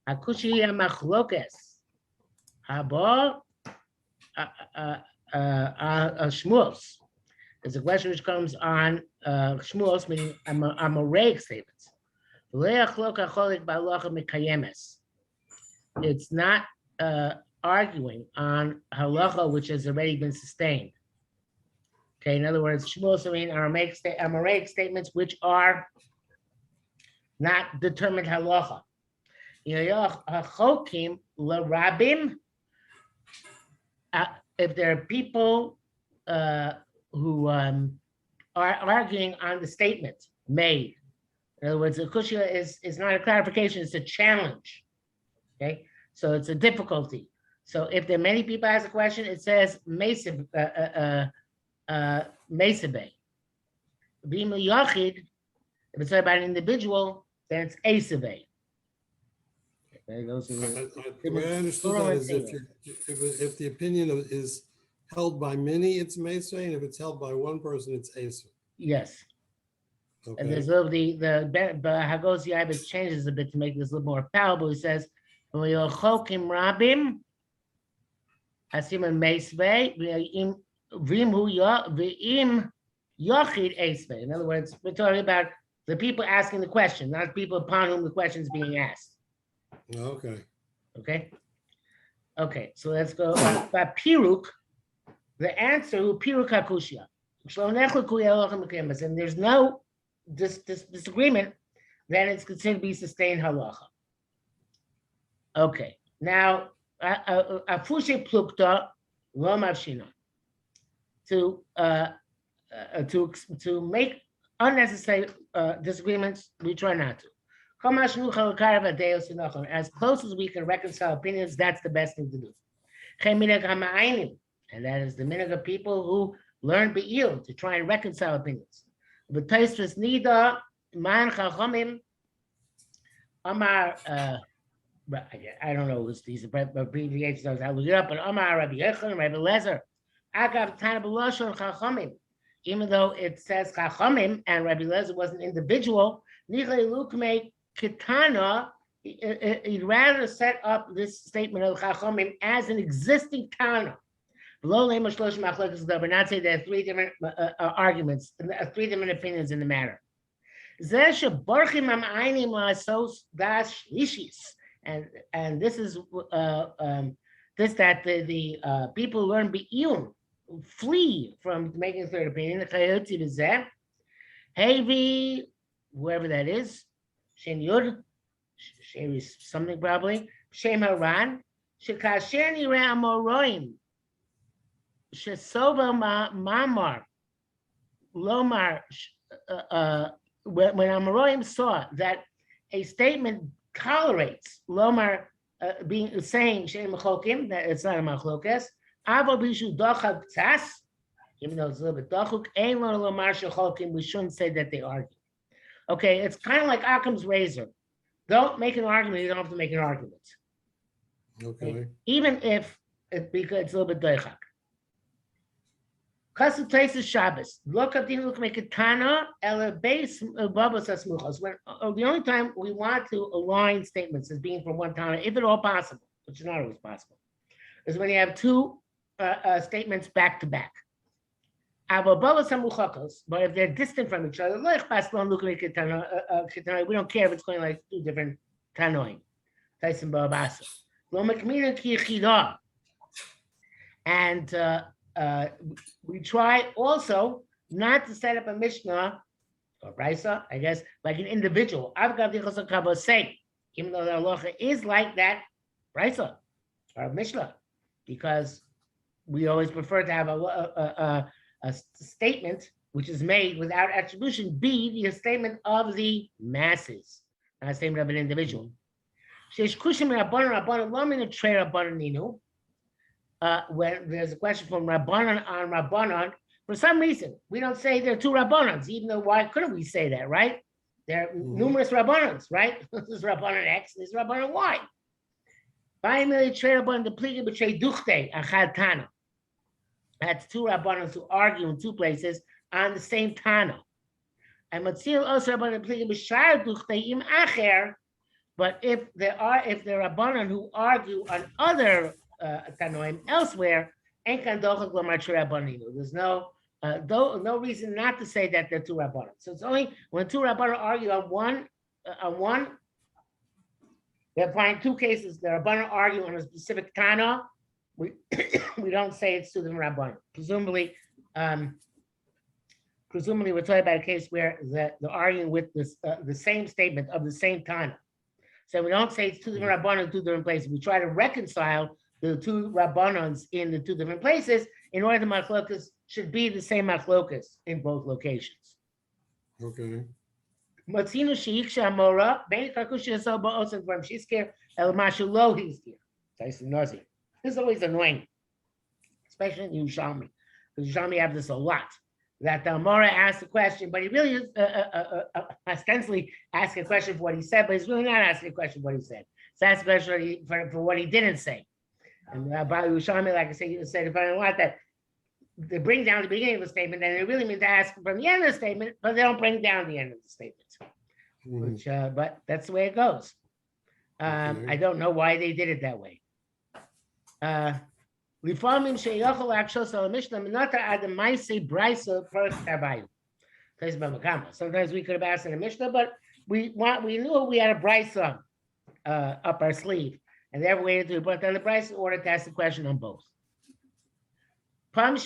Hakushia machlokes. Haba Shmuel's. There's a question which comes on Shmuel's, meaning Amoraic statements. It's not arguing on halacha which has already been sustained. Okay, in other words, Shmuel's mean Amoraic statements which are not determined halacha. If there are people who are arguing on the statement made, in other words, the kushya is not a clarification; it's a challenge. Okay, so it's a difficulty. So if there are many people ask a question, it says mesebe. B'im yachid, if it's about an individual, then it's esebe. The way I understood that is if the opinion is held by many, it's Mesa, and if it's held by one person, it's Asa. Yes. Okay. And there's a little the Hagos Yabit changes a bit to make this a little more palatable. He says, "Chokim Rabim, Asim Meisvei, V'im Yachid Esvei." In other words, we're talking about the people asking the question, not people upon whom the question is being asked. Okay. Okay. Okay. So let's go. Piruk. The answer who Piruk Hakushia. And there's no disagreement, then it's considered to be sustained halacha. Okay. Now, Afushe Plukta Lo Mavshina. To make unnecessary disagreements, we try not to. As close as we can reconcile opinions, that's the best thing to do. And that is the minhag of people who learn be'il, to try and reconcile opinions. But Taisvus Nida, Man Chachamim, Amar, I don't know these abbreviations, I'll look it up, but Amar Rabbi Yechon, Rabbi Lezer, Agav Tana B'Lashon Chachamim. Even though it says Chachamim and Rabbi Lezer was an individual, Nichlei Lukmei Kitana, he'd rather set up this statement of Chachamim as an existing Tana. Below Lema Shlosh Machlokes Davar, not say there are three different arguments, three different opinions in the matter. And this is this that the people learn be'iyun, flee from making a third opinion. Hevi, whoever that is, Shem Yud, Shem is something probably, Shem Haran, Shekasher Nireh Amoroim, Shesova Mamar, Lomar, when Amoroim saw that a statement tolerates Lomar being saying Shem Chokim, that it's not a machlokes, Avo Bishu Dochav Tzas, even though it's a little bit Dochuk, Ein Lo Lomar Shechokim, we shouldn't say that they argue. Okay, it's kind of like Occam's razor. Don't make an argument, you don't have to make an argument. Okay. Even if because it's a little bit doichak. Kasu Taisus Shabbos. Look up the look make a tana ela base babas asmuchos. When the only time we want to align statements as being from one tana, if at all possible, which is not always possible, is when you have two statements back to back. But if they're distant from each other, we don't care if it's going like two different tanoim. And we try also not to set up a Mishnah or Brisa, I guess, like an individual. Even though the halacha is like that Brisa or Mishnah, because we always prefer to have a statement which is made without attribution be the statement of the masses, not a statement of an individual. When there's a question from Rabbanon on Rabbanon, for some reason, we don't say there are two Rabbanons, even though why couldn't we say that, right? There are numerous Rabbanons, right? This is Rabbanon X, this is Rabbanon Y. That's two Rabbanons who argue in two places on the same Tana. And Matzil also Rabbanon Pligi B'Shar Duchtei Im Acher But if there are Rabbanan who argue on other Tanoim elsewhere, there's no reason not to say that they're two Rabbanan. So it's only when two Rabbanan argue on one, they'll find two cases. The Rabbanan argue on a specific Tana. We we don't say it's to the Rabbanan. Presumably, we're talking about a case where they're arguing with the same statement of the same Tana. So we don't say it's two different Rabbanan in two different places. We try to reconcile the two Rabbanans in the two different places in order the machlokas should be the same machlokas in both locations. Okay. Matzino sheikha amora bein kakush yasol ba'osen from shiskir el mashu lo hiskir. This is always annoying, especially in Yerushalmi, because Yerushalmi have this a lot. That the Amora asked a question, but he really is ostensibly asking a question for what he said, but he's really not asking a question for what he said. He's asking a question for what he didn't say. And Rabbi Yerushalmi, like I said, if I don't want that, they bring down the beginning of the statement, and they really mean to ask from the end of the statement, but they don't bring down the end of the statement. Which, but that's the way it goes. I don't know why they did it that way. Sometimes we could have asked in a Mishnah, but we knew we had a brisa up our sleeve, and therefore we had to put down the brisa in order to ask the question on both. Sometimes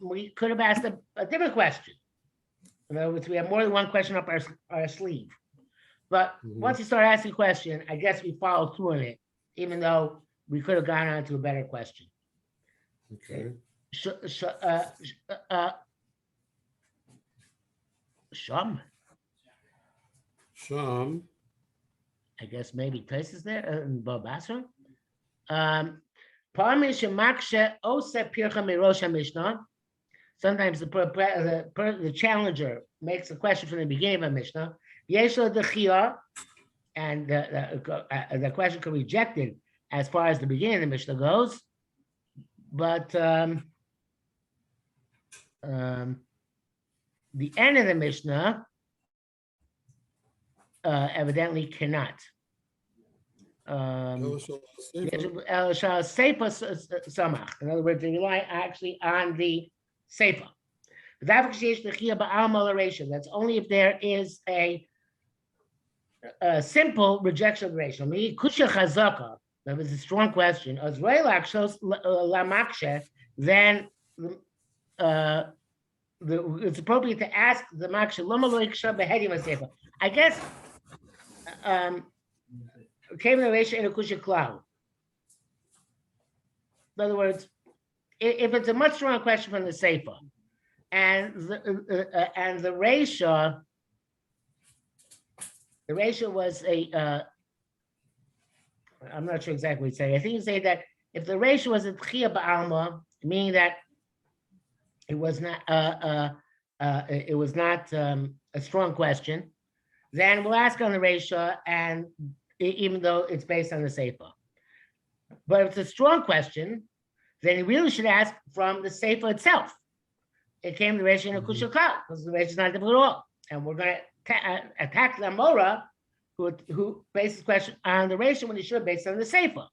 we could have asked a different question. In other words, we have more than one question up our sleeve. But once you start asking a question, I guess we follow through on it, even though we could have gone on to a better question. Okay. Sham. I guess maybe places there in Babasra. Sometimes the challenger makes a question from the beginning of a Mishnah. And the question could be rejected as far as the beginning of the Mishnah goes, but the end of the Mishnah evidently cannot. In other words, they rely actually on the Seifa. That's only if there is a simple rejection of the ratio. That was a strong question. Then it's appropriate to ask the maksha. I guess came in the ratio in a kusha cloud. In other words, if it's a much stronger question from the Seifa, and the ratio was a I'm not sure exactly what you say. I think you say that if the ratio was a tchia ba'alma, meaning that it was not a strong question, then we'll ask on the ratio, and even though it's based on the Seifa. But if it's a strong question, then you really should ask from the Seifa itself. It came the ratio in a kusha cloud, because the ratio is not difficult at all. And we're going to attack the Amora, who based the question on the ratio when he should based on the Seifa.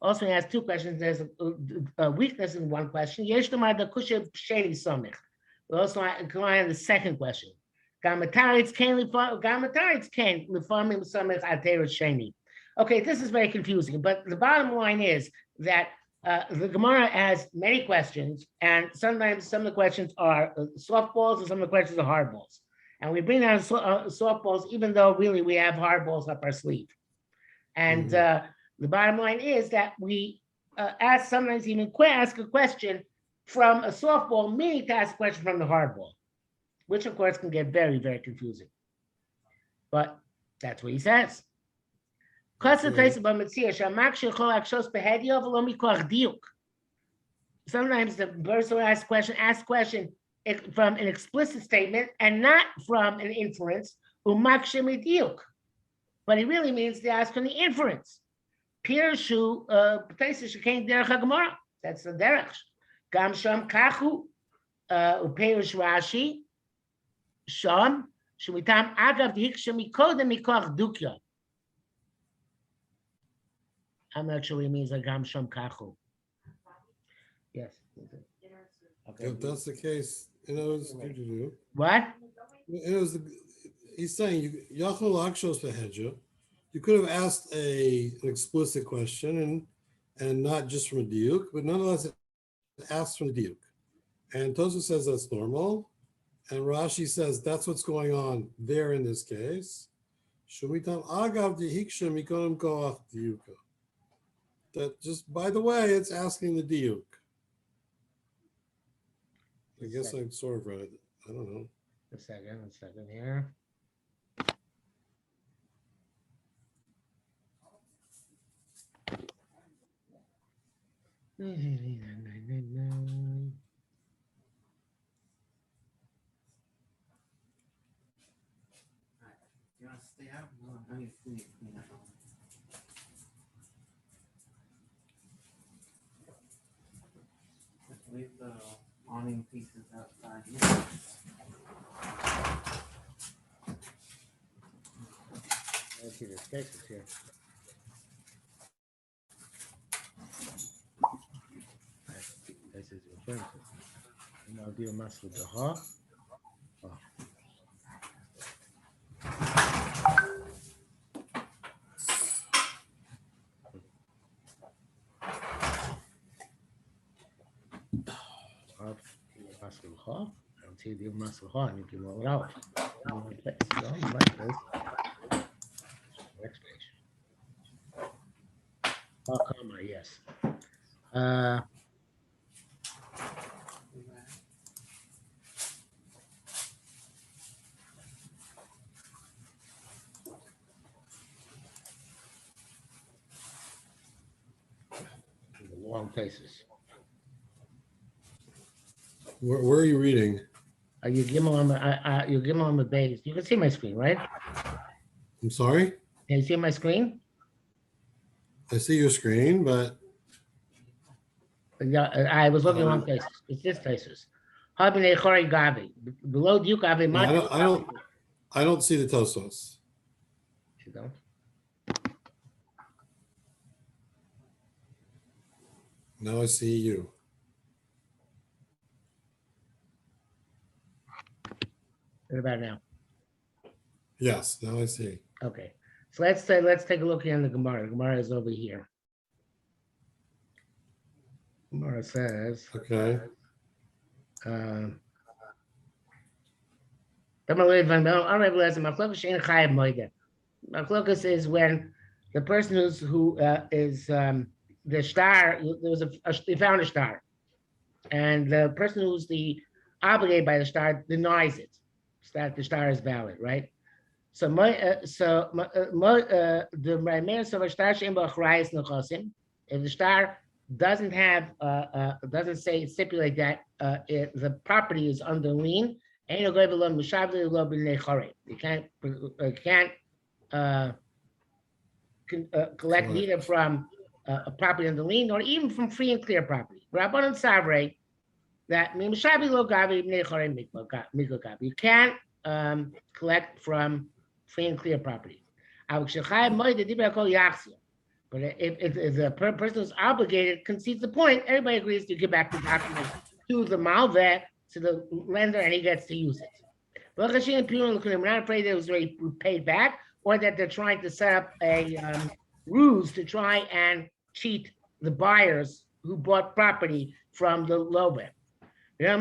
Also, he has two questions. There's a weakness in one question. We also incline on the second question. Okay, this is very confusing, but the bottom line is that the Gemara has many questions, and sometimes some of the questions are softballs and some of the questions are hardballs. And we bring down softballs, even though really we have hardballs up our sleeve. And the bottom line is that we sometimes even ask a question from a softball, meaning to ask a question from the hardball, which of course can get very, very confusing. But that's what he says. Sometimes the person who asks question from an explicit statement and not from an inference, but he really means to ask from the inference. That's the derech. Gam sham kachu upeirush Rashi sham shemitam agav dihiksha mikodem mikoch dukya. I'm not sure what it means like gam sham kachu. Yes. Okay. If that's the case, What? He's saying Yachol Akshos Behedja. You could have asked an explicit question and not just from a diuk, but nonetheless it asked from the diuk. And Tosfos says that's normal, and Rashi says that's what's going on there in this case. Shumitam agav dihiksha mikonim koach diuka. That just by the way, it's asking the diuk. I guess I sort of read it. I don't know. A second here. You want to stay out? No, I need to clean up. Just leave the awning pieces outside here. Let's see the spaces here. This is referring to. And I'll do a mass with the ha. Oh. I don't see the muscle hard. You can roll it out. Next page. Oh, comma, yes. Long places. Where are you reading? You give them on the base. You can see my screen, right? I'm sorry? Can you see my screen? I see your screen, but Yeah, I was looking on places. It's this places. Below Duke I don't see the Tosfos. You don't? Now I see you. What about now? Yes, now I see. Okay. So let's take a look here in the Gemara. The Gemara is over here. Gemara says, Okay. Machlokas is when the person is the star. They found a star, and the person who's obligated by the star denies it. That the star is valid, right? So the if the star doesn't have doesn't stipulate that the property is under lien, you can't collect neither from a property under lien or even from free and clear property. Rabbanan Savre that you can't collect from free and clear property. But if the person who's obligated concedes the point, everybody agrees to give back the document to the malveh, to the lender, and he gets to use it. We're not afraid that it was already paid back or that they're trying to set up a ruse to try and cheat the buyers who bought property from the lobeh. So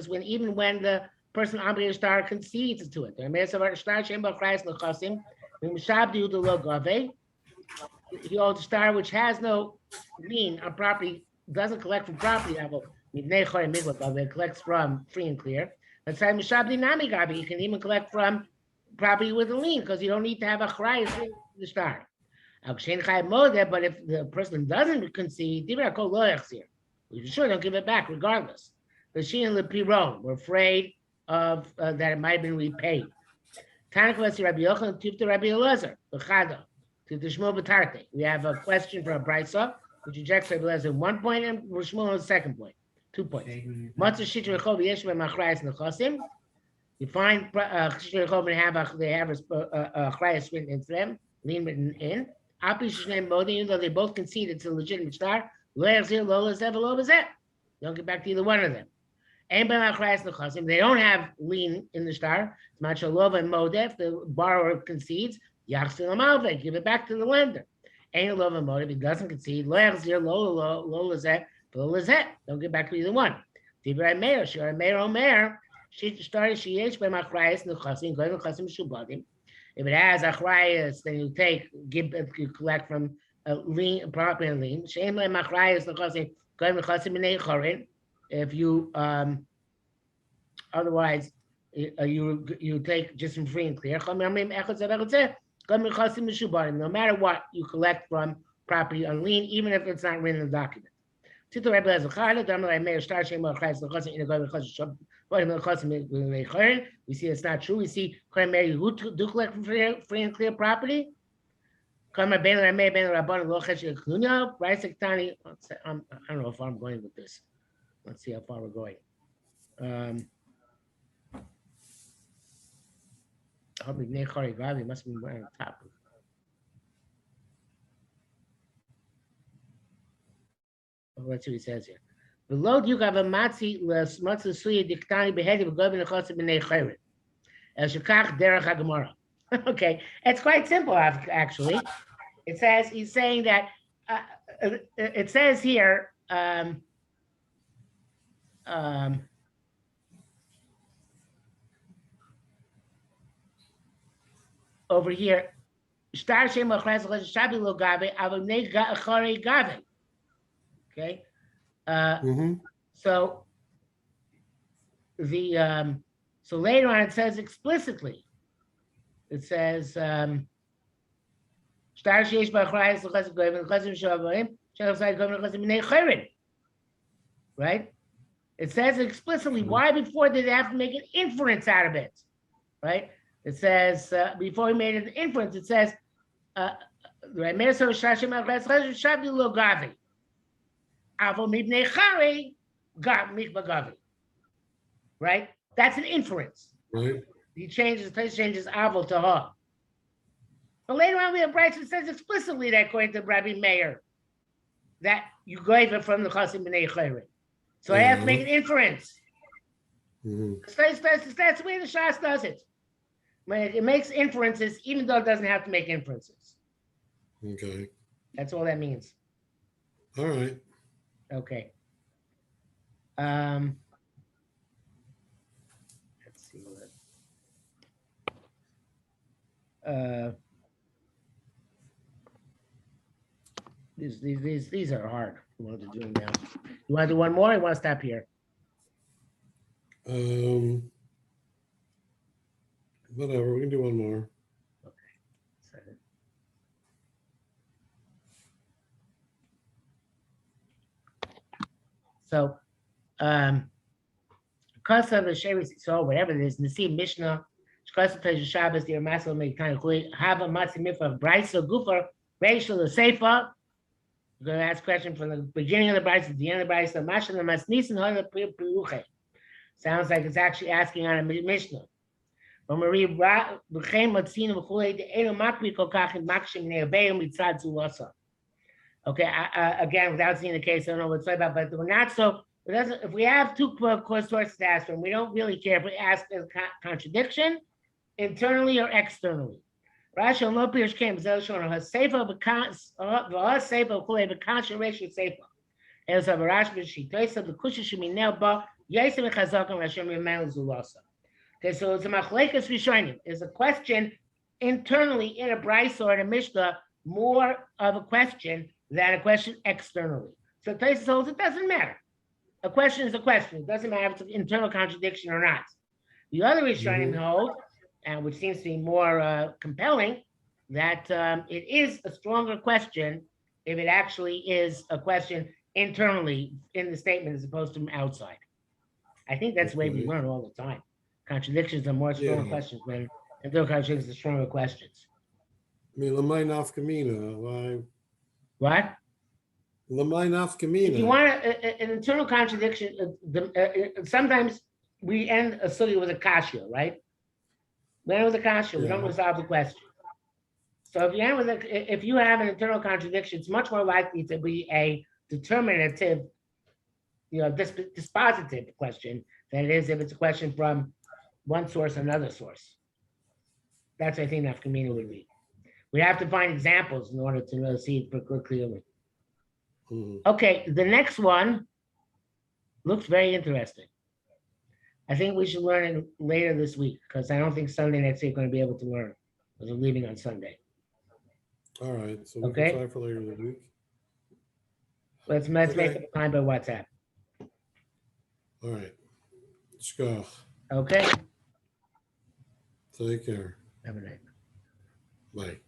when even when the person obligated star concedes to it. He owns a star which has no lien on property, doesn't collect from property level. It collects from free and clear. Let's say you can even collect from property with a lien because you don't need to have a chrayas in the star. But if the person doesn't concede, you sure don't give it back regardless. The Shein Lepiron, we're afraid of that it might have been repaid. Tanakh Rabbi Yochanan Tifta Rabbi Elazar, Bechada, to the Shmuel B'Tarte. We have a question for a brisa which rejects Rabbi Eliezer 1 point, and Shmuel on the second point. 2 points. Matzah Shitr Rechov Yesh B'Machrayis Nechasim. You find Shitr Rechov they have a Achrayis written into them, lien written in. Api Shneim Bodin, even though they both concede it's a legitimate star, Lo Yachzir Lo Lazeh V'Lo Bazeh. Don't get back to either one of them. Ein B'Machrayis Nechasim. They don't have lien in the star. Machalov and Modef, the borrower concedes. Yachzir L'Malveh, give it back to the lender. Ain't love and motive. He doesn't concede. Lo Yachzir Lo Lazeh. Don't get back to either one. Divrei Meir, Shiur Meir Omer, she started Sheyesh by Machrayis Nechasim, going to Nechasim Shubadim. If it has Achrayis, then you collect from lien, property and lien. Shein by Machrayis Nechasim, going to Nechasim B'nei Chorin. If you otherwise you take just from free and clear. No matter what, you collect from property on lien, even if it's not written in the document. We see it's not true. We see who do collect from free and clear property. I don't know if I'm going with this. Let's see how far we're going. Must be right on top. Let's see what he says here. Below you have a matzi matzi suya diktani beheaded with government chosim b'nei chayrin. El shekach derech haGemara. Okay, it's quite simple actually. It says he's saying that it says here over here. Shtar shem achras shabi lo gabe avnei chari gabe. Okay, so the so later on it says explicitly. It says right. It says explicitly. Why before did they have to make an inference out of it? Right. It says before he made an inference. It says right? That's an inference. Right. He changes avol to ha. But later on we have Bryce that says explicitly that according to Rabbi Meir, that you gave it from the Chasim B'nei Chayrin. So I have to make an inference. That's the way the Shas does it. It makes inferences even though it doesn't have to make inferences. Okay. That's all that means. All right. Okay. Let's see what. These are hard. You want to do now? You want to do one more? Or you want to stop here? Whatever. We can do one more. Okay. So, because of the Shevis, so whatever it is, Nasi Mishnah, because of the Shabbos, the Ramasal make kind of have a Matzi Mitzvah, Brisa Gufa, Rachel the Seifa. We're going to ask a question from the beginning of the Brisa to the end of the Brisa. Masha the Masnisan Hada Piruche. Sounds like it's actually asking on a Mishnah. When we read B'chem Matzina B'chulei, the Eno Makri Kokachin Makshim Ne'abeim Mitzad Zulasa. Okay, again, without seeing the case, I don't know what it's about, but we're not so. If we have two sources to ask from, we don't really care if we ask a contradiction internally or externally. Rashi on Lopiers came Zelshon has Sefer because Sefer Kule Bekasha Reshi Sefer. As of Rashi, she takes up the Kushishimi Nelba, Yasem Chazakam Hashem Yemel Zulasa. Okay, so it's a Machlekas Rishonim. It's a question internally in a Bryce or in a Mishnah, more of a question than a question externally. So Taisus holds it doesn't matter. A question is a question. It doesn't matter if it's an internal contradiction or not. The other Rishonim hold, and which seems to be more compelling, that it is a stronger question if it actually is a question internally in the statement as opposed to outside. I think that's the way we learn all the time. Contradictions are more strong questions when internal contradictions are stronger questions. I mean, Lamay Nafkamina, why? What? Lamai If you nafkamina. want an internal contradiction, sometimes we end a study with a kasha, right? We end with a kasha. We don't Yeah. resolve the question. So if you end with if you have an internal contradiction, it's much more likely to be a determinative, dispositive question than it is if it's a question from one source, another source. That's what I think nafkamina would be. We have to find examples in order to really see it clearly. Mhm. Okay, the next one looks very interesting. I think we should learn it later this week because I don't think Sunday next week we're going to be able to learn because we're leaving on Sunday. All right. So we Okay. can try for later in the week. Let's Okay. make up time by WhatsApp. All right. Shkoch. Okay. Take care. Have a night. Bye.